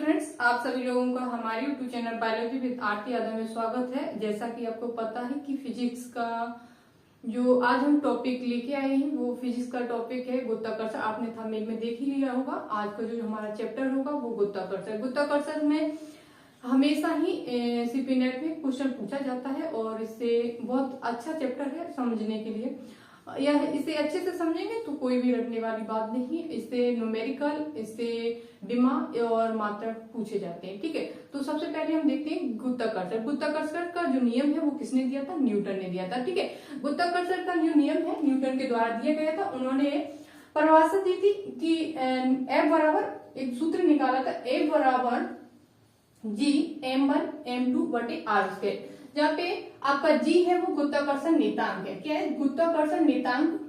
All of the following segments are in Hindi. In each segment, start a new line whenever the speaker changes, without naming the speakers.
फ्रेंड्स, आप सभी लोगों का हमारे YouTube channel biology with Aarti Yadav में स्वागत है। जैसा कि आपको पता है कि फिजिक्स का जो आज हम टॉपिक लेके आए हैं वो फिजिक्स का टॉपिक है गुरुत्वाकर्षण। आपने थंबनेल में देख ही लिया होगा। आज का जो हमारा चैप्टर होगा वो गुरुत्वाकर्षण। गुरुत्वाकर्षण में हमेशा ही सीपी नेट में क्वेश्चन पूछा जाता है और इससे बहुत अच्छा चैप्टर है समझने के लिए। यह इसे अच्छे से समझेंगे तो कोई भी रटने वाली बात नहीं। इससे न्यूमेरिकल, इससे विमा और मात्रक पूछे जाते हैं। ठीक है, तो सबसे पहले हम देखते हैं गुरुत्वाकर्षण। गुरुत्वाकर्षण का जो नियम है वो किसने दिया था? न्यूटन ने दिया था। ठीक है, गुरुत्वाकर्षण का जो नियम है न्यूटन के द्वारा दिया गया था। उन्होंने परिभाषा दी थी कि F बराबर, एक सूत्र निकाला था, F बराबर G m1 m2 बटे आर स्क्वायर। जहाँ पे आपका G है वो गुरुत्वाकर्षण नियतांक है। क्या है? गुरुत्वाकर्षण नियतांक,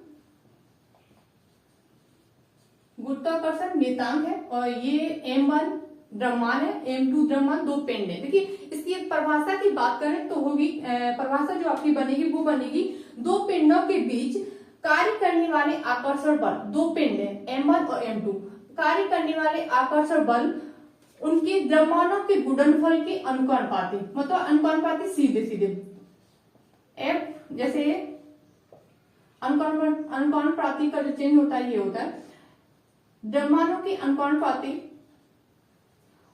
गुरुत्वाकर्षण नियतांक है। और ये m1 द्रव्यमान है, m2 द्रव्यमान, दो पिंड है। देखिए, इसकी एक परिभाषा की बात करें तो होगी, परिभाषा जो आपकी बनेगी वो बनेगी, दो पिंडों के बीच कार्य करने वाले आकर्षण बल, दो पिंड है m1 और m2, कार्य करने वाले आकर्षण बल उनके द्रव्यमानों के गुणनफल के अनुपाती, मतलब अनुपाती सीधे सीधे। F जैसे अनुपाती का जो चिन्ह होता है ये होता है द्रव्यमानों के अनुपाती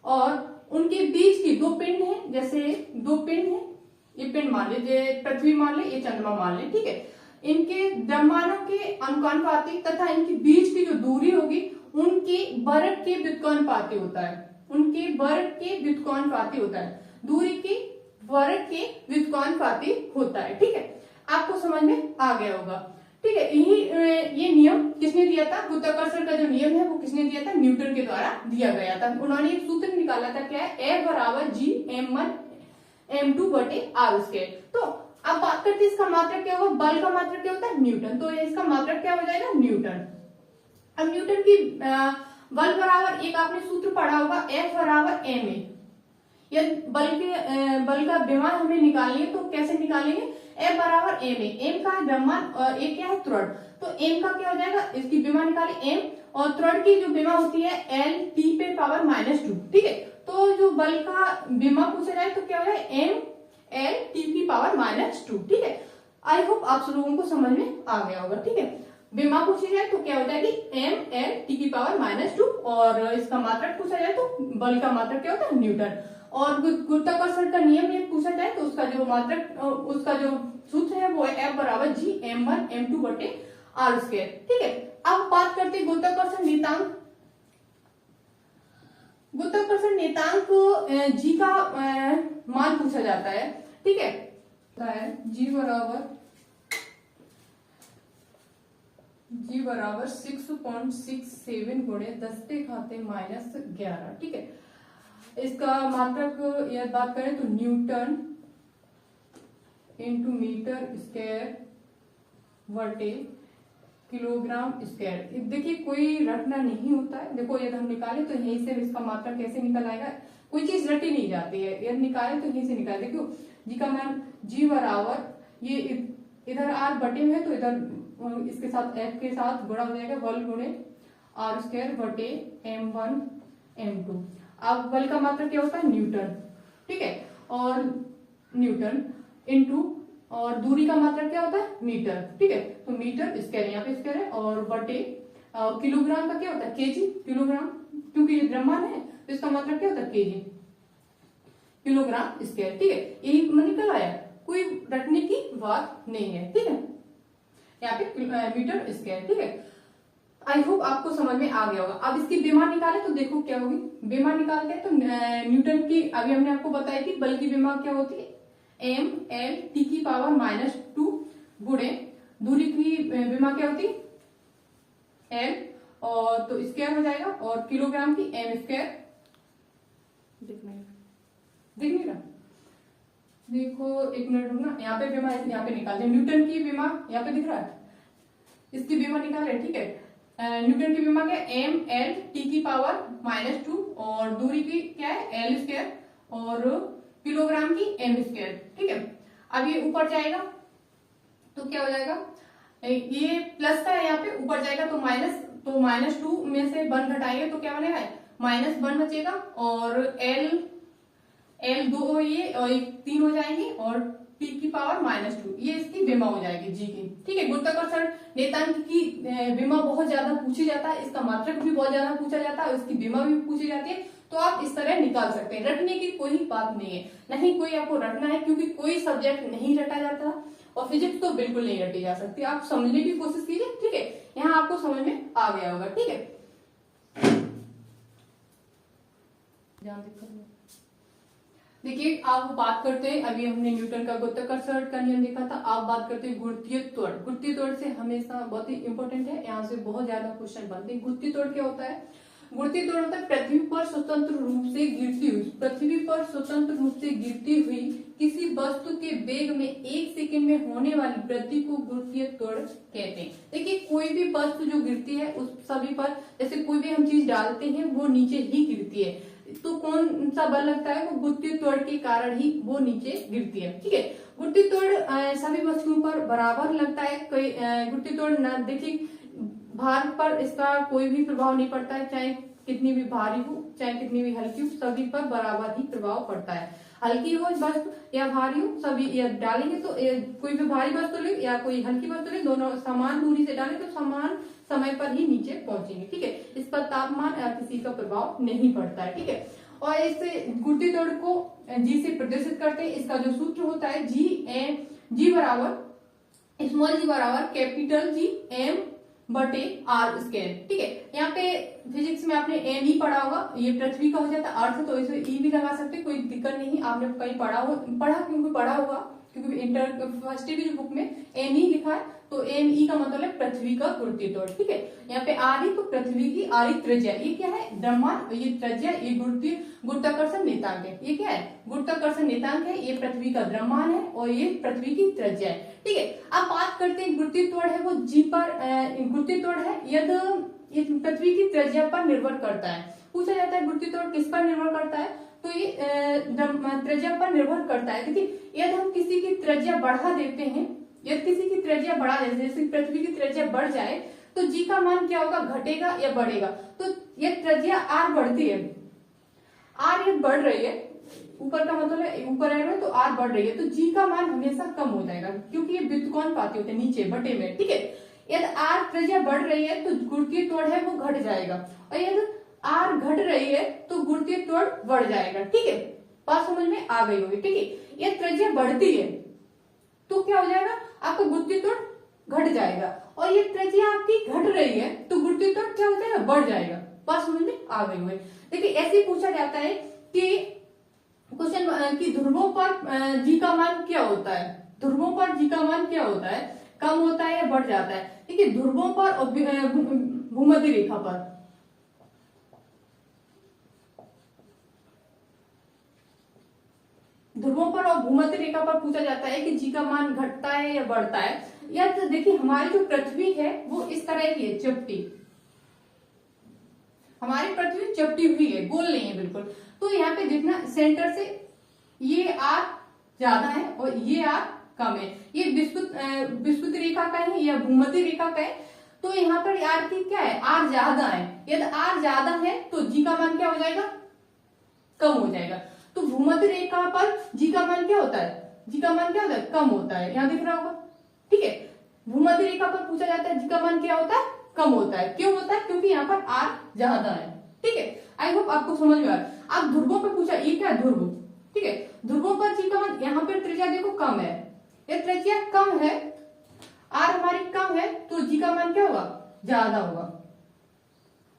और उनके बीच की दो पिंड है। जैसे दो पिंड है, ये पिंड मान लीजिए, पृथ्वी मान ले, ये चंद्रमा मान ले। ठीक है, इनके द्रव्यमानों के अनुपाती तथा इनके बीच की जो दूरी होगी उनके वर्ग के व्युत्क्रमानुपाती होता है, उनके वर्ग के व्युत्क्रमानुपाती होता है, दूरी के वर्ग के व्युत्क्रमानुपाती होता है। ठीक है, आपको समझ में आ गया होगा। ठीक है, ये नियम किसने दिया था? गुरुत्वाकर्षण का जो नियम है वो किसने दिया था? न्यूटन के द्वारा दिया गया था। उन्होंने एक सूत्र निकाला था, क्या है? F बराबर G m1 m2 बटे आर स्क्वायर। तो अब बात करते हैं इसका मात्रक क्या होगा? बल का मात्रक क्या होता है? न्यूटन। तो इसका मात्रक क्या हो जाएगा? न्यूटन। अब न्यूटन की बल बराबर, एक आपने सूत्र पढ़ा होगा, F बराबर ma। यदि बल का विमा हमें निकालनी है तो कैसे निकालेंगे? F बराबर ma। m का द्रव्यमान और a क्या है? त्वरण। तो m का क्या हो जाएगा? इसकी विमा निकाले m, और त्वरण की जो विमा होती है L t पे पावर -2। ठीक है, तो जो बल का विमा पूछा जाए तो क्या हो जाए? m L t की पावर -2। ठीक है, आई होप आप सब लोगों को समझ में आ गया होगा। ठीक है, विमा पूछी जाए तो क्या हो जाएगी? m L t की पावर -2, और इसका मात्रक पूछा जाए तो बल का मात्रक क्या होता है? न्यूटन। और गुरुत्वाकर्षण का नियम ये पूछा जाए तो उसका जो मात्रक, उसका जो सूत्र है वो है F बराबर G m1 m2 बटे आर स्क्वायर। ठीक है, अब बात करते हैं गुरुत्वाकर्षण नियतांक। गुरुत्वाकर्षण नियतांक G का मान पूछा जाता है। ठीक है, G बराबर 6.67 गुणे 10⁻⁻11। ठीक है, इसका मात्रक यह बात करें तो न्यूटन इंटू मीटर स्क्वायर बटे किलोग्राम स्क्वायर। देखिए, कोई रटना नहीं होता है। देखो, यदि हम निकाले तो यहीं से इसका मात्रक कैसे निकल आएगा? कोई चीज रटी नहीं जाती है, यदि निकाले तो यहीं से निकाले। देखो, जी का मान G बराबर, ये इधर R बटे में है तो इधर इसके साथ F के साथ गुणा हो जाएगा, बल गुणे आर स्क्वायर बटे m1 m2। अब बल का मात्रक क्या होता है? न्यूटन। ठीक है, और न्यूटन इंटू, और दूरी का मात्रक क्या होता है? मीटर। ठीक है, तो मीटर स्क्वायर, यहाँ पे स्क्वायर है, और बटे किलोग्राम का क्या होता है? केजी, किलोग्राम, क्योंकि ये द्रव्यमान है तो इसका मात्रक क्या होता है? KG, kilogram square. ठीक है, यही निकल आया, कोई रटने की बात नहीं है। ठीक है, यहाँ पे मीटर स्क्वायर। ठीक है, आई होप आपको समझ में आ गया होगा। अब इसकी विमा निकाले तो देखो क्या होगी। विमा निकालते हैं तो न्यूटन की, अभी हमने आपको बताया कि बल की विमा क्या होती है? m L t की पावर -2 गुणे दूरी की विमा क्या होती है? L, और तो स्क्वायर हो जाएगा, और किलोग्राम की m स्क्वायर। दिख नहीं रहा? देखो, एक मिनट रुकना, यहाँ पे विमा, यहाँ पे निकालते हैं। न्यूटन की विमा यहाँ पे दिख रहा है, इसकी विमा निकाल रहे। ठीक है, न्यूटन की विमा क्या है? m L t की पावर -2, और दूरी की क्या है? L स्क्वायर, और किलोग्राम की m स्क्वायर। ठीक है, अब ये ऊपर जाएगा तो क्या हो जाएगा? ये प्लस का है, यहाँ पे ऊपर जाएगा तो माइनस, तो -2 में से 1 घटाएंगे तो क्या बनेगा? -1 बचेगा और L 2 ये और 3 हो जाएंगे और T की पावर -2 ये इसकी विमा हो जाएगी जी की। ठीक है, गुरुत्वाकर्षण नियतांक की विमा बहुत ज्यादा पूछी जाता है, इसका मात्रक भी बहुत ज्यादा पूछा जाता है, उसकी विमा भी पूछी जाती है, तो आप इस तरह निकाल सकते हैं। रटने की कोई बात नहीं है, नहीं कोई आपको रटना है, क्योंकि कोई सब्जेक्ट नहीं रटा जाता और फिजिक्स तो बिल्कुल नहीं रटी जा सकती। आप समझने की कोशिश कीजिए। ठीक है, यहाँ आपको समझ में आ गया होगा। ठीक है, देखिए आप बात करते हैं, अभी हमने न्यूटन का गुरुत्वाकर्षण का नियम देखा था, आप बात करते हैं गुरुत्वीय त्वरण। गुरुत्वीय त्वरण से हमेशा बहुत ही इंपॉर्टेंट है, यहाँ से बहुत ज्यादा क्वेश्चन बनते हैं। गुरुत्वीय त्वरण क्या होता है? गुरुत्वीय त्वरण होता है पृथ्वी पर स्वतंत्र रूप से गिरती हुई, पृथ्वी पर स्वतंत्र रूप से गिरती हुई किसी वस्तु के वेग में 1 सेकंड में होने वाली वृद्धि को गुरुत्वीय त्वरण कहते हैं। देखिए कोई भी वस्तु जो गिरती है उस सभी पर, जैसे कोई भी हम चीज डालते हैं वो नीचे ही गिरती है, तो कौन सा बल लगता है? वो गुरुत्वीय त्वरण के कारण ही वो नीचे गिरती है। ठीक है, गुरुत्वीय त्वरण सभी वस्तुओं पर बराबर लगता है। कोई गुरुत्वीय त्वरण देखिए भार पर इसका कोई भी प्रभाव नहीं पड़ता है, चाहे कितनी भी भारी हो चाहे कितनी भी हल्की हो, सभी पर बराबर ही प्रभाव पड़ता है। हल्की हो वस्तु या भारी हो, सभी या डालेंगे तो कोई भी भारी वस्तु ले या कोई हल्की वस्तु ले, दोनों समान दूरी से डालें तो समान समय पर ही नीचे पहुंचेंगे। ठीक है, इस पर तापमान या किसी का प्रभाव नहीं पड़ता है। ठीक है, और इससे गुरुत्वीय त्वरण को जी से प्रदर्शित करते हैं। इसका जो सूत्र होता है जी बराबर स्मॉल जी बराबर कैपिटल जी M बटे R स्क्वायर। ठीक है, यहाँ पे फिजिक्स में आपने एम ही पढ़ा होगा, ये पृथ्वी का हो जाता है अर्थ, तो इसे ई भी लगा सकते, कोई दिक्कत नहीं। आपने कहीं पढ़ा होगा क्योंकि इंटर फर्स्ट की बुक में एम ही लिखा है, तो एम ई का मतलब है पृथ्वी का गुरुत्वीय त्वरण। ठीक है, यहाँ पे आरी तो पृथ्वी की आरी त्रिज्या, ये क्या है? द्रव्यमान, ये त्रिज्या, ये गुरुत्वाकर्षण नियतांक है। ये क्या है? गुरुत्वाकर्षण नियतांक है, ये पृथ्वी का द्रव्यमान है और ये पृथ्वी की त्रिज्या है। ठीक है, अब बात करते हैं गुरुत्वीय त्वरण है वो जी पर गुरुत्वीय त्वरण है यदि पृथ्वी की त्रिज्या पर निर्भर करता है। पूछा जाता है गुरुत्वीय त्वरण किस पर निर्भर करता है, तो ये त्रिज्या पर निर्भर करता है। देखिए यदि हम किसी की त्रिज्या बढ़ा देते हैं, यदि किसी की त्रिज्या बढ़ा देते हैं, जैसे पृथ्वी की त्रिज्या बढ़ जाए तो जी का मान क्या होगा? घटेगा या बढ़ेगा? तो ये त्रिज्या आर बढ़ती है, आर ये बढ़ रही है, ऊपर का मतलब है ऊपर है तो आर बढ़ रही है, तो जी का मान हमेशा कम हो जाएगा, क्योंकि ये व्युत्क्रमानुपाती होते हैं नीचे बटे में। ठीक है, यदि आर त्रिज्या बढ़ रही है तो गुरुत्वीय त्वरण है वो घट जाएगा, और यदि आर घट रही है तो गुरुत्वीय त्वरण बढ़ जाएगा। ठीक है, बात समझ में आ गई होगी। ठीक है, यदि त्रिज्या बढ़ती है तो क्या हो जाएगा? आपका गुरुत्वीय त्वरण घट जाएगा, और ये त्रिज्या आपकी घट रही है तो गुरुत्वीय त्वरण क्या हो जाएगा? बढ़ जाएगा। बात समझ में आ गई होगी। देखिए ऐसे पूछा जाता है कि क्वेश्चन की ध्रुवों पर जी का मान क्या होता है? ध्रुवों पर जी का मान क्या होता है? कम होता है या बढ़ जाता है? देखिए ध्रुवों पर और भूमध्य रेखा पर, ध्रुवों पर और भूमध्य रेखा पर पूछा जाता है कि जी का मान घटता है या बढ़ता है। या तो देखिए हमारी जो पृथ्वी है वो इस तरह की है, चपटी, हमारी पृथ्वी चपटी हुई है, गोल नहीं है बिल्कुल। तो यहाँ पे जितना सेंटर से ये आर ज्यादा है और ये आर कम है, ये विस्फुट रेखा का है या भूमध्य रेखा का है, तो यहाँ पर आर की क्या है? आर ज्यादा है। यदि आर ज्यादा है तो जी का मान क्या हो जाएगा? कम हो जाएगा। तो भूमध्य रेखा पर जी का मान क्या होता है? जी का मान क्या होता है? कम होता है, यहाँ दिख रहा होगा। ठीक है, भूमध्य रेखा पर पूछा जाता है जी का मान क्या होता है? कम होता है। क्यों होता है? क्योंकि यहाँ पर आर ज्यादा है। ठीक है, आई होप आपको समझ में आया। अब ध्रुवों पर पूछा, ये क्या ध्रुव? ठीक है, ध्रुवों पर जी का मान, यहाँ पर त्रिज्या देखो कम है, ये त्रिज्या कम है, आर हमारी कम है, तो जी का मान क्या होगा? ज्यादा होगा।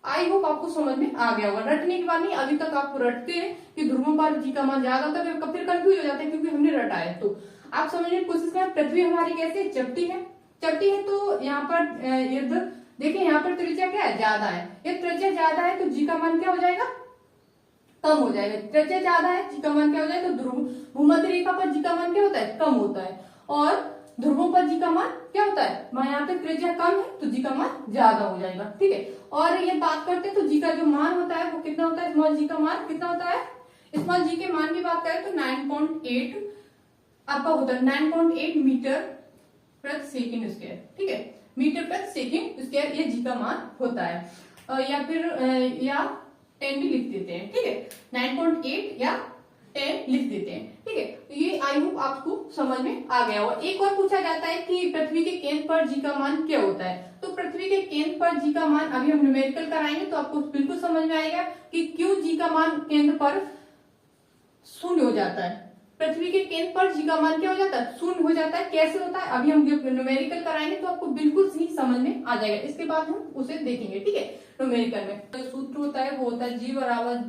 आई होप आपको समझ में आ गया होगा। रटने की बात नहीं, अभी तक आप रटते हैं कि ध्रुवों पर जी का मान ज्यादा होता है, फिर कंफ्यूज हो जाते हैं क्योंकि हमने रटा है। तो आप समझने की कोशिश करें, पृथ्वी हमारी कैसे? चपटी है, चपटी है, तो यहाँ पर देखिए यहाँ पर त्रिज्या क्या है? ज्यादा है। ये त्रिज्या ज्यादा है तो जी का मान क्या हो जाएगा? कम हो जाएगा। त्रिज्या ज्यादा है, जी का मान क्या हो जाएगा? तो भूमध्य रेखा पर जी का मान क्या होता है? कम होता है, और ध्रुवों पर जी का मान क्या होता है? यहाँ पे त्रिज्या कम है तो जी का मान ज्यादा हो जाएगा। ठीक है, और ये बात करते हैं तो जी का जो मान होता है वो कितना होता है? स्मॉल जी का मान कितना होता है? स्मॉल जी के मान की बात करें तो 9.8 आपका होता है, 9.8 मीटर प्रति सेकेंड स्क्वायर। ठीक है, मीटर प्रति सेकेंड स्क्वायर ये जी का मान होता है। या फिर या 10 भी लिख देते हैं, ठीक है, 9.8 या 10 लिख देते हैं, ठीक है। तो ये आई होप आपको समझ में आ गया होगा। एक और पूछा जाता है कि पृथ्वी के केंद्र पर जी का मान क्या होता है। तो पृथ्वी के केंद्र पर जी का मान अभी हम न्यूमेरिकल कराएंगे तो आपको बिल्कुल समझ में आएगा कि क्यों जी का मान केंद्र पर शून्य हो जाता है। पृथ्वी के केंद्र पर जी का मान क्या हो जाता है, शून्य हो जाता है। कैसे होता है अभी हम न्यूमेरिकल कराएंगे तो आपको बिल्कुल सही समझ में आ जाएगा। इसके बाद हम उसे देखेंगे, ठीक है। न्यूमेरिकल में तो सूत्र होता है वो होता है जी बराबर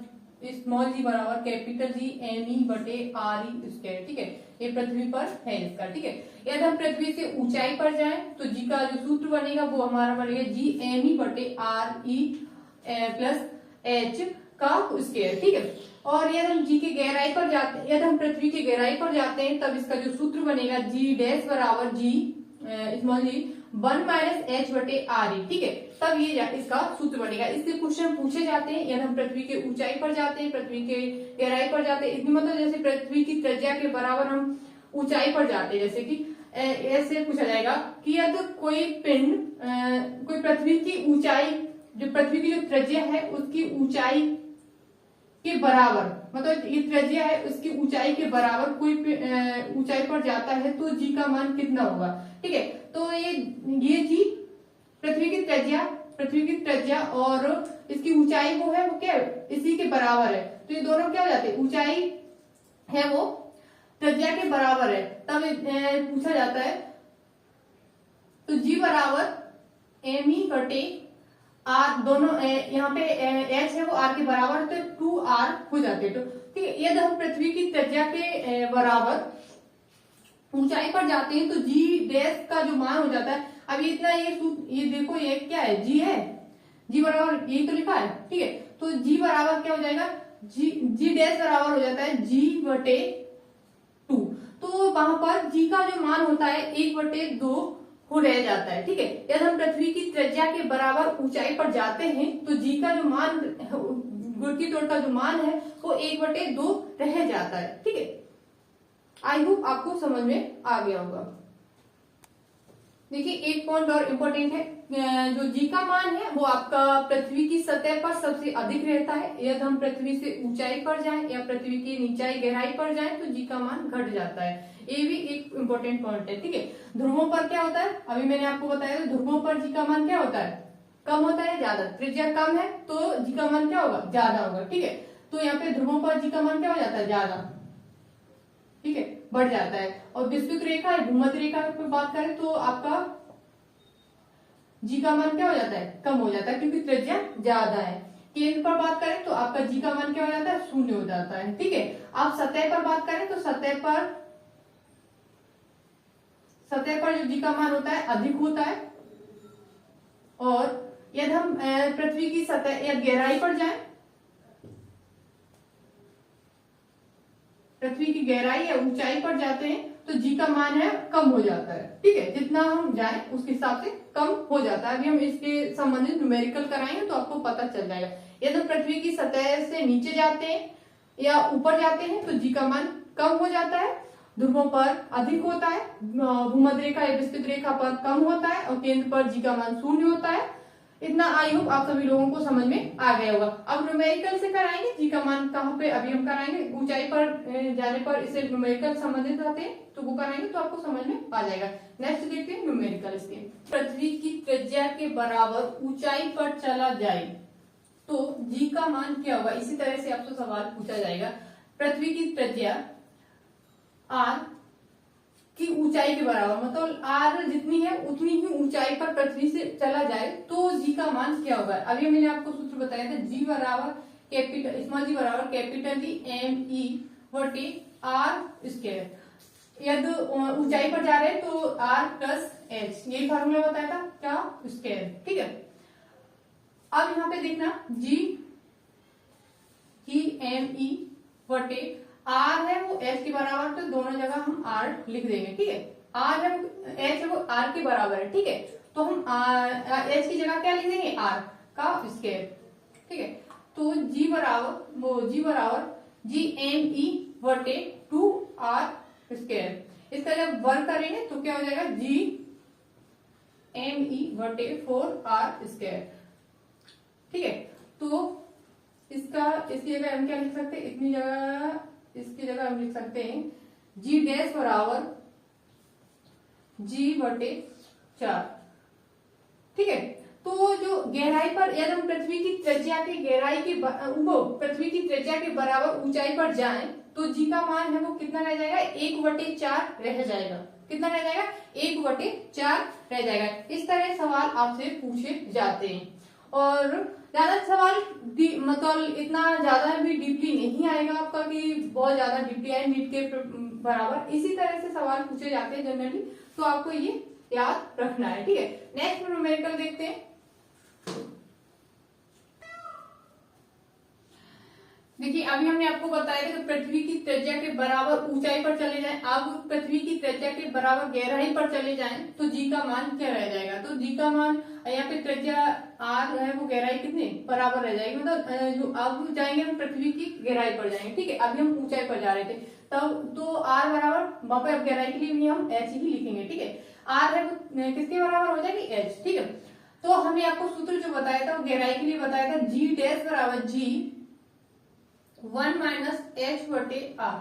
स्मॉल जी बराबर कैपिटल जी एम ई बटे आर ई स्क्वायर, ठीक है। ये पृथ्वी पर है इसका, ठीक है। यदि हम पृथ्वी से ऊंचाई पर जाएं तो जी का जो सूत्र बनेगा वो हमारा बनेगा जी एम ई बटे आर ई प्लस एच का स्क्वायर, ठीक है। और यदि हम जी की गहराई पर जाते हैं, यदि हम पृथ्वी की गहराई पर जाते हैं तब इसका जो सूत्र बनेगा जी डैश बराबर जी स्मॉल जी 1 माइनस एच बटे आर ई, ठीक है। तब ये इसका सूत्र बनेगा। इससे क्वेश्चन पूछे जाते हैं यदि हम पृथ्वी के ऊंचाई पर जाते हैं, पृथ्वी के गहराई पर जाते हैं। इसमें मतलब जैसे पृथ्वी की त्रिज्या के बराबर हम ऊंचाई पर जाते हैं, जैसे कि ऐसे पूछा जाएगा कि यदि कोई पिंड कोई पृथ्वी की ऊंचाई, जो पृथ्वी की जो त्रिज्या है उसकी ऊंचाई के बराबर, मतलब ये त्रिज्या है उसकी ऊंचाई के बराबर कोई ऊंचाई पर जाता है तो जी का मान कितना होगा, ठीक है। तो ये जी पृथ्वी की त्रिज्या और इसकी ऊंचाई वो है, वो क्या है, इसी के बराबर है। तो ये दोनों क्या हो जाते हैं, ऊंचाई है वो त्रिज्या के बराबर है। तब पूछा जाता है तो जी बराबर एम ई बटे आर, दोनों यहाँ पे एच है वो आर के बराबर, तो 2r हो जाते हैं। तो ठीक है, यदि हम पृथ्वी की त्रिज्या के बराबर ऊंचाई पर जाते हैं तो जी डैश का जो मान हो जाता है, अब इतना ये देखो ये क्या है, जी है, जी बराबर यही तो लिखा है, ठीक है। तो जी बराबर क्या हो जाएगा, जी डैश बराबर हो जाता है जी बटे 2। तो वहां पर जी का जो मान होता है 1/2 हो रह जाता है, ठीक है। यदि हम पृथ्वी की त्रिज्या के बराबर ऊंचाई पर जाते हैं तो जी का जो मान, गुण तोड़ का जो मान है वो 1/2 रह जाता है, ठीक है। आई होप आपको समझ में आ गया होगा। देखिए एक पॉइंट और इम्पोर्टेंट है, जो जी का मान है वो आपका पृथ्वी की सतह पर सबसे अधिक रहता है। यदि हम पृथ्वी से ऊंचाई पर जाएं या पृथ्वी की नीचाई गहराई पर जाएं तो जी का मान घट जाता है। ये भी एक इम्पोर्टेंट पॉइंट है, ठीक है। ध्रुवों पर क्या होता है, अभी मैंने आपको बताया, ध्रुवों पर जी का मान क्या होता है, कम होता है ज्यादा, त्रिज्या कम है तो जी का मान क्या होगा, ज्यादा होगा, ठीक है। तो यहाँ पे ध्रुवों पर जी का मान क्या हो जाता है, ज्यादा, ठीक है, बढ़ जाता है। और विस्तृत रेखा है, भूमध्य रेखा पर बात करें तो आपका जी का मान क्या हो जाता है, कम हो जाता है क्योंकि त्रिज्या ज्यादा है। केंद्र पर बात करें तो आपका जी का मान क्या हो जाता है, 0 हो जाता है, ठीक है। आप सतह पर बात करें तो सतह पर जो जी का मान होता है अधिक होता है। और यदि हम पृथ्वी की सतह या गहराई पर जाएं, पृथ्वी की गहराई या ऊंचाई पर जाते हैं तो जी का मान है कम हो जाता है, ठीक है। जितना हम जाएं उसके हिसाब से कम हो जाता है। अभी हम इसके संबंधित न्यूमेरिकल कराएंगे तो आपको पता चल जाएगा। यदि पृथ्वी की सतह से नीचे जाते हैं या ऊपर जाते हैं तो जी का मान कम हो जाता है, ध्रुवों पर अधिक होता है, भूमध्य रेखा या विस्तृत रेखा पर कम होता है और केंद्र पर जी का मान 0 होता है। इतना आई होप आप सभी लोगों को समझ में आ गया होगा। अब न्यूमेरिकल से कराएंगे, जी का मान कहाँ पे अभी हम कराएंगे, ऊंचाई पर जाने पर इसे न्यूमेरिकल संबंधित रहते हैं तो वो कराएंगे तो आपको समझ में आ जाएगा। नेक्स्ट देखते हैं न्यूमेरिकल इसके। पृथ्वी की त्रिज्या के बराबर ऊंचाई पर चला जाए तो जी का मान क्या होगा। इसी तरह से आपसे सवाल पूछा जाएगा, पृथ्वी की त्रिज्या आर की ऊंचाई के बराबर, मतलब आर जितनी है उतनी ही ऊंचाई पर पृथ्वी से चला जाए तो जी का मान क्या होगा। अभी मैंने आपको सूत्र बताया था, जी बराबर कैपिटल स्मॉल जी बराबर कैपिटल जी एम ई बटे आर स्क्वायर। यदि ऊंचाई पर जा रहे हैं तो आर प्लस एच, यही फार्मूला बताया था क्या, स्क्वायर, ठीक है। अब यहाँ पे देखना जी एम ई बटे आर है वो एच के बराबर, तो दोनों जगह हम आर लिख देंगे, ठीक है। आर है एच है वो आर के बराबर है, ठीक है। तो हम एच की जगह क्या लिख देंगे, आर का स्क्वायर, ठीक है। तो जी बराबर जी एम ई बटे 2r स्क्वायर। इसका जब वर्ग करेंगे तो क्या हो जाएगा, जी एम ई बटे 4r स्क्वायर, ठीक है। तो इसकी जगह हम क्या लिख सकते हैं, इतनी जगह इसकी जगह हम लिख सकते हैं जी डैश बराबर जी बटे 4। ठीक है, तो जो गहराई पर यदि हम पृथ्वी की त्रिज्या की गहराई की पृथ्वी की त्रिज्या के बराबर ऊंचाई पर जाएं तो जी का मान है वो कितना रह जाएगा, 1/4 रह जाएगा। कितना रह जाएगा, 1/4 रह जाएगा। इस तरह सवाल आपसे पूछे जाते हैं और ज्यादा सवाल मतलब इतना ज्यादा भी डीपली नहीं आएगा आपका कि बहुत ज्यादा डीपली आए नीट के बराबर। इसी तरह से सवाल पूछे जाते हैं जनरली, तो आपको ये याद रखना है। ठीक है, नेक्स्ट न्यूमेरिकल देखते हैं। देखिए अभी हमने आपको बताया था कि पृथ्वी की त्रिज्या के बराबर ऊंचाई पर चले जाएं, अब पृथ्वी की त्रिज्या के बराबर गहराई पर चले जाएं तो जी का मान क्या रह जाएगा। तो जी का मान यहाँ पे त्रिज्या r है वो गहराई कितने बराबर रह जाएगी, मतलब जो अब जाएंगे हम पृथ्वी की गहराई पर जाएंगे। ठीक है, अभी हम ऊंचाई पर जा रहे थे तब तो r बराबर वहां पर अब गहराई के लिए भी हम h ही लिखेंगे। ठीक है, r है वो किसके बराबर हो जाएगी, h। ठीक है, तो हमने आपको सूत्र जो बताया था वो गहराई के लिए बताया था, जी डैश बराबर जी 1 माइनस h बटे r,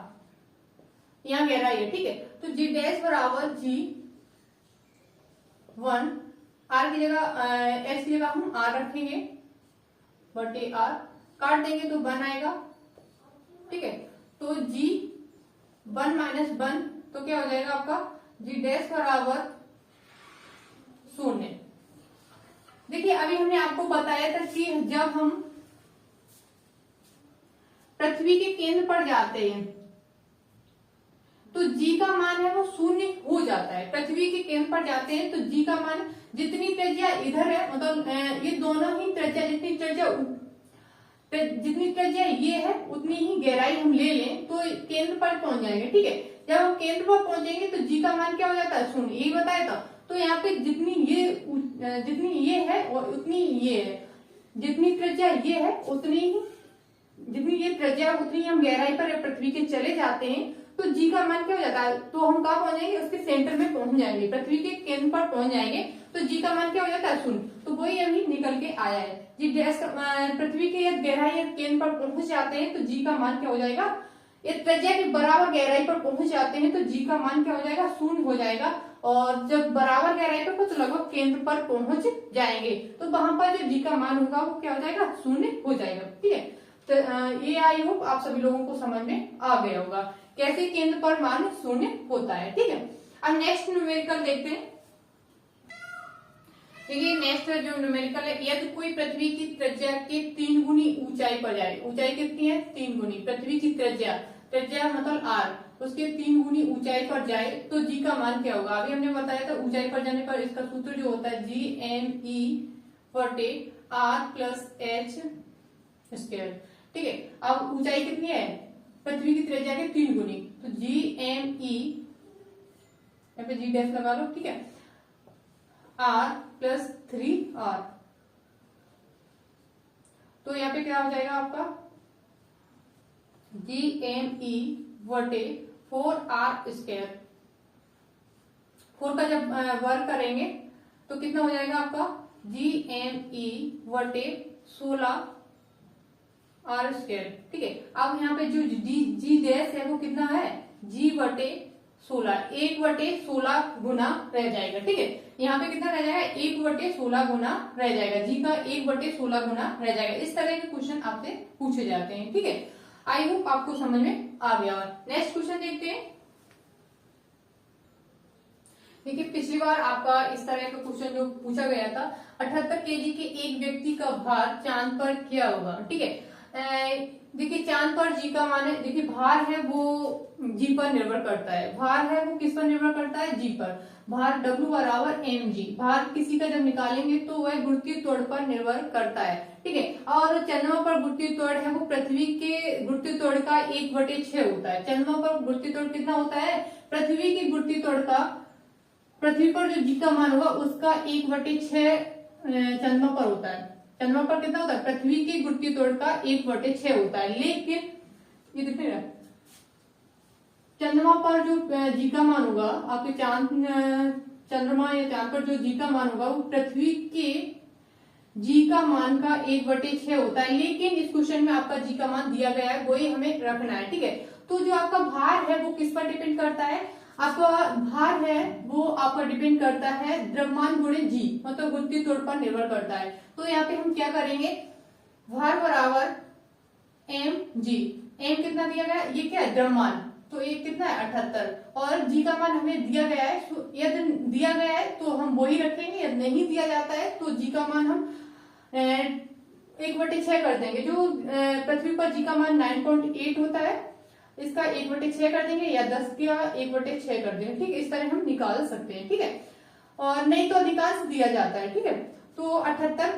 यहाँ गहराई है। ठीक है, तो जी डैश बराबर जी 1, r की जगह h की जगह हम r रखेंगे बटे r, काट देंगे तो 1 आएगा। ठीक है, तो जी 1 माइनस 1 तो क्या हो जाएगा आपका, जी डैश बराबर 0। देखिए अभी हमने आपको बताया था कि जब हम पृथ्वी के केंद्र पर जाते हैं तो जी का मान है वो 0 हो जाता है। पृथ्वी के केंद्र पर जाते हैं तो जी का मान जितनी त्रिज्या इधर है, मतलब ये दोनों ही त्रिज्या जितनी त्रिज्या ये है उतनी ही गहराई हम ले लें तो केंद्र पर पहुंच जाएंगे। ठीक है, जब हम केंद्र पर पहुंचेंगे तो जी का मान क्या हो जाता है, 0। यही बताया था। तो यहाँ पे जितनी ये है और उतनी ये है, जितनी त्रिज्या ये है उतनी ही, जितनी ये त्रिज्या उतनी हम गहराई पर पृथ्वी के चले जाते हैं तो जी का मान क्या हो जाता है, तो हम कहाँ पहुंचेंगे, उसके सेंटर में पहुंच जाएंगे, पृथ्वी के केंद्र पर पहुंच जाएंगे तो जी का मान क्या हो जाता है, 0। तो वही अभी निकल के आया है, जी डैश पृथ्वी के गहराई केंद्र पर पहुंच जाते हैं तो जी का मान क्या हो जाएगा, ये त्रिज्या के बराबर गहराई पर पहुंच जाते हैं तो जी का मान क्या हो जाएगा, 0 हो जाएगा। और जब बराबर गहराई पर तो लगभग केंद्र पर पहुंच जाएंगे तो वहां पर जो जी का मान होगा वो क्या हो जाएगा, 0 हो जाएगा। ठीक है, तो ये आई होप आप सभी लोगों को समझ में आ गया होगा कैसे केंद्र पर मान 0 होता है। ठीक है, अब नेक्स्ट न्यूमेरिकल देखते हैं। देखिए नेक्स्ट जो न्यूमेरिकल है, यदि कोई पृथ्वी की त्रिज्या के 3 गुनी ऊंचाई पर जाए, ऊंचाई कितनी है, 3 गुनी, पृथ्वी की त्रिज्या मतलब r, उसके 3 गुनी ऊंचाई पर जाए तो जी का मान क्या होगा। अभी हमने बताया था ऊंचाई पर जाने पर इसका सूत्र जो होता है जी एम ई बटे r प्लस एच स्क्वायर। ठीक है, अब ऊंचाई कितनी है, पृथ्वी की त्रिज्या के 3 गुनी, तो जी एम ई, यहाँ पे जी डैश लगा लो। ठीक है, r प्लस 3r, तो यहाँ पे क्या हो जाएगा आपका जी एम ई बटे 4r स्क्वायर। 4 का जब वर्क करेंगे तो कितना हो जाएगा आपका, जी एम ई बटे 16 r स्क्वायर। ठीक है, अब यहाँ पे जो जी डैश है वो कितना है, जी बटे 16, 1/16 गुना रह जाएगा। ठीक है, यहाँ पे कितना रह जाएगा, 1/16 गुना रह जाएगा, जी का 1/16 गुना रह जाएगा। इस तरह के क्वेश्चन आपसे पूछे जाते हैं। ठीक है, आई होप आपको समझ में आ गया। नेक्स्ट क्वेश्चन देखते हैं। देखिए पिछली बार आपका इस तरह का क्वेश्चन जो पूछा गया था, 78 केजी के एक व्यक्ति का भार चांद पर क्या होगा। ठीक है, देखिए चांद पर जी का मान है, देखिए भार है वो जी पर निर्भर करता है, भार है वो किस पर निर्भर करता है, जी पर। भार W बराबर mg, भार किसी का जब निकालेंगे तो वह गुरुत्वीय त्वरण पर निर्भर करता है। ठीक है, और चंद्रमा पर गुरुत्वीय त्वरण है वो पृथ्वी के गुरुत्वीय त्वरण का 1/6 होता है। चंद्रमा पर गुरुत्वीय त्वरण कितना होता है, पृथ्वी की गुरुत्वीय त्वरण का, पृथ्वी पर जो जी का मान होगा उसका 1/6 चंद्रमा पर होता है। चंद्रमा पर कितना होता है, पृथ्वी के गुरुत्वीय त्वरण का 1/6 होता है। लेकिन ये देखिए चंद्रमा पर जो जी का मान होगा आपके चंद्रमा या चांद पर जो जी का मान होगा वो पृथ्वी के जी का मान का 1/6 होता है, लेकिन इस क्वेश्चन में आपका जी का मान दिया गया है, वही हमें रखना है। ठीक है, तो जो आपका भार है वो किस पर डिपेंड करता है, आपका भार है वो आपका डिपेंड करता है द्रव्यमान गुणे जी, मतलब गुरुत्वीय त्वरण पर निर्भर करता है। तो यहाँ पे हम क्या करेंगे, भार बराबर एम जी, एम कितना दिया गया, ये क्या है द्रव्यमान, तो ये कितना है 78, और जी का मान हमें दिया गया है, यदि दिया गया है तो हम वही रखेंगे, यदि नहीं दिया जाता है तो जी का मान हम 1/6 कर देंगे। जो पृथ्वी पर जी का मान 9.8 होता है, इसका 1/6 कर देंगे, या 10 का 1/6 कर देंगे। ठीक है, इस तरह हम निकाल सकते हैं। ठीक है, और नहीं तो अधिकांश दिया जाता है। ठीक है, तो 78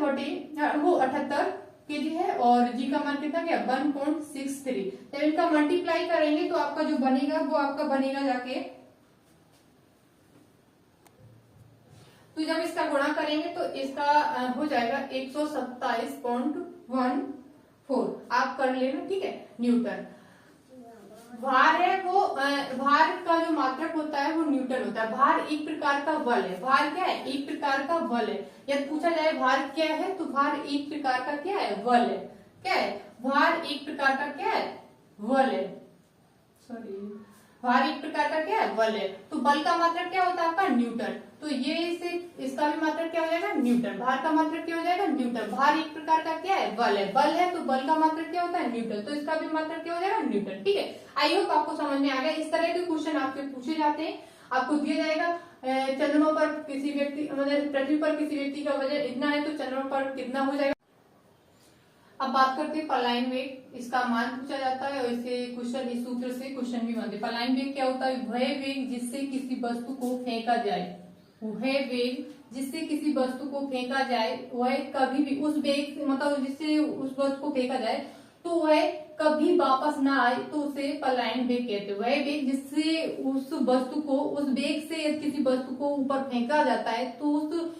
केजी है, और जी का मान कितना गया 1.63। जब इनका मल्टीप्लाई करेंगे तो आपका जो बनेगा वो आपका बनेगा जाके, तो जब इसका गुणा करेंगे तो इसका हो जाएगा 127.14, आप कर लेना। ठीक है, न्यूटन भार है वो, भार का जो मात्रक होता है वो न्यूटन होता है। भार एक प्रकार का बल है, भार क्या है, एक प्रकार का बल है। यदि पूछा जाए भार क्या है, तो भार एक प्रकार का क्या है, बल है। क्या है, भार एक प्रकार का क्या है, बल है। सॉरी, भार एक प्रकार का क्या है, बल है। तो बल का मात्रक क्या होता है आपका न्यूटन, तो ये इसे इसका भी मात्रक क्या हो जाएगा न्यूटन, भार का मात्रक क्या हो जाएगा न्यूटन। भार एक प्रकार का क्या है, बल है, बल है तो बल का मात्रक क्या होता है न्यूटन, तो इसका भी मात्रक क्या हो जाएगा न्यूटन। ठीक है, आई होप आपको समझ में आ गया। इस तरह के क्वेश्चन आपसे पूछे जाते हैं, आपको दिया जाएगा चंद्रमा पर किसी व्यक्ति, मतलब पृथ्वी पर किसी व्यक्ति का वजन इतना है तो चंद्रमा पर कितना हो जाएगा। अब बात करते हैं पलायन वेग, इसका मान पूछा जाता है, और इसे क्वेश्चन, इस सूत्र से क्वेश्चन भी बनते हैं। पलायन वेग क्या होता है, वह वेग जिससे किसी वस्तु को फेंका जाए, वह वेग जिससे किसी वस्तु को फेंका जाए, वह कभी भी उस वेग, मतलब जिससे उस वस्तु को फेंका जाए तो वह कभी वापस ना आए, तो उसे पलायन वेग कहते हैं। वह वेग जिससे उस वस्तु को, उस वेग से किसी वस्तु को ऊपर फेंका जाता है तो उस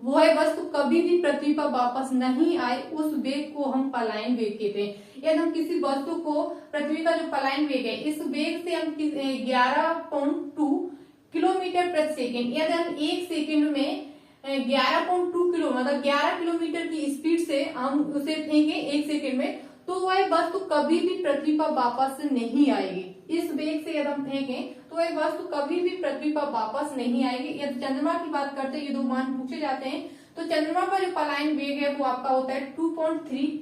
वह वस्तु कभी भी पृथ्वी पर वापस नहीं आए, उस वेग को हम पलायन वेग कहते हैं। यदि हम किसी वस्तु को, पृथ्वी का जो पलायन वेग है, इस वेग से हम 11.2 किलोमीटर प्रति सेकेंड, यदि हम एक सेकेंड में 11.2 किलो, मतलब 11 किलोमीटर की स्पीड से हम उसे फेंके एक सेकेंड में, तो वह वस्तु कभी भी पृथ्वी पर वापस नहीं आएगी। इस वेग से यदि हम फेंकें तो वह वस्तु कभी भी पृथ्वी पर वापस नहीं आएगी। यदि चंद्रमा की बात करते हैं, ये दो मान पूछे जाते हैं, तो चंद्रमा का जो पलायन वेग है वो आपका होता है 2.3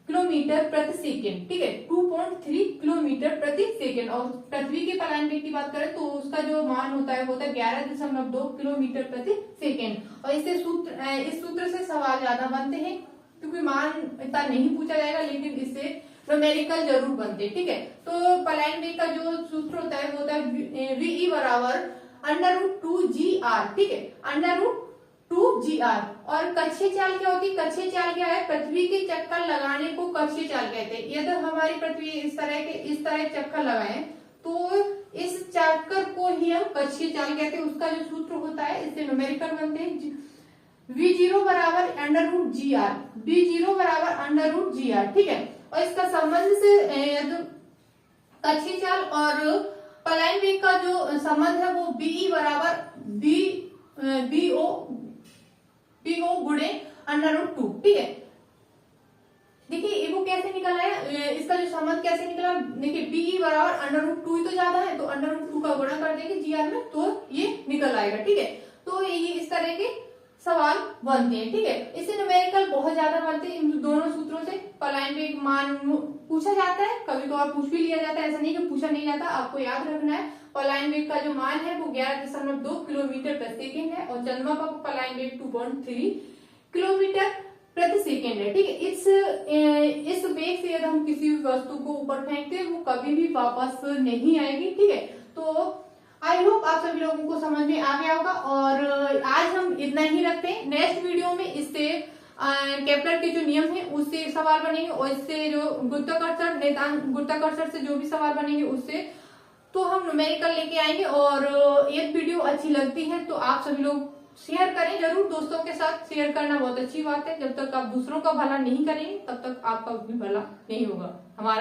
किलोमीटर प्रति सेकेंड। ठीक है, 2.3 किलोमीटर प्रति सेकेंड। और पृथ्वी के पलायन वेग की बात करें तो उसका जो मान होता है वो होता है 11.2 किलोमीटर प्रति सेकेंड। और इस सूत्र से सवाल ज्यादा बनते हैं, क्योंकि मान इतना नहीं पूछा जाएगा, लेकिन इससे न्यूमेरिकल जरूर बनते हैं। ठीक है, तो पलायन वेग का जो सूत्र होता है वो होता है VE बराबर √2GR। ठीक है, √2GR। और कक्षीय चाल क्या होती है, कक्षीय चाल क्या है, पृथ्वी के चक्कर लगाने को कक्षीय चाल कहते हैं। यदि हमारी पृथ्वी इस तरह चक्कर लगाए तो इस चक्कर को ही हम कक्षीय चाल कहते हैं। उसका जो सूत्र होता है, इससे न्यूमेरिकल बनते हैं। V0 बराबर √GR, V0 बराबर √GR। ठीक है, और इसका संबंध से कक्षीय चाल और पलायन वेग का जो संबंध है वो BE बराबर BO गुणे √2। ठीक है, देखिए वो कैसे निकला है, इसका जो संबंध कैसे निकला, देखिए BE बराबर √2 ही तो ज्यादा है, तो √2 का गुणा कर देंगे GR में तो ये निकल आएगा। ठीक है, तो ये इस तरह के सवाल बनते हैं। ठीक है, इससे न्यूमेरिकल बहुत ज्यादा बनते हैं। इन दोनों सूत्रों से पलायन वेग मान पूछा जाता है, कभी कभार पूछ भी लिया जाता है, ऐसा नहीं कि पूछा नहीं जाता। आपको याद रखना है पलायन वेग का जो मान है वो 11.2 किलोमीटर प्रति सेकेंड है, और चंद्रमा का पलायन वेग 2.3 किलोमीटर प्रति सेकेंड है। ठीक है, इस वेग से यदि हम किसी भी वस्तु को ऊपर फेंकते हैं वो कभी भी वापस नहीं आएगी। ठीक है, तो आई होप आप सभी लोगों को समझ में आ गया होगा, और आज हम इतना ही रखते हैं। नेक्स्ट वीडियो में इससे केपलर के जो नियम है उससे सवाल बनेंगे, और इससे जो गुरुत्वाकर्षण से जो भी सवाल बनेंगे उससे तो हम न्यूमेरिकल लेके आएंगे। और एक वीडियो अच्छी लगती है तो आप सभी लोग शेयर करें जरूर, दोस्तों के साथ शेयर करना बहुत अच्छी बात है। जब तक आप दूसरों का भला नहीं करेंगे तब तक आपका भी भला नहीं होगा। हमारा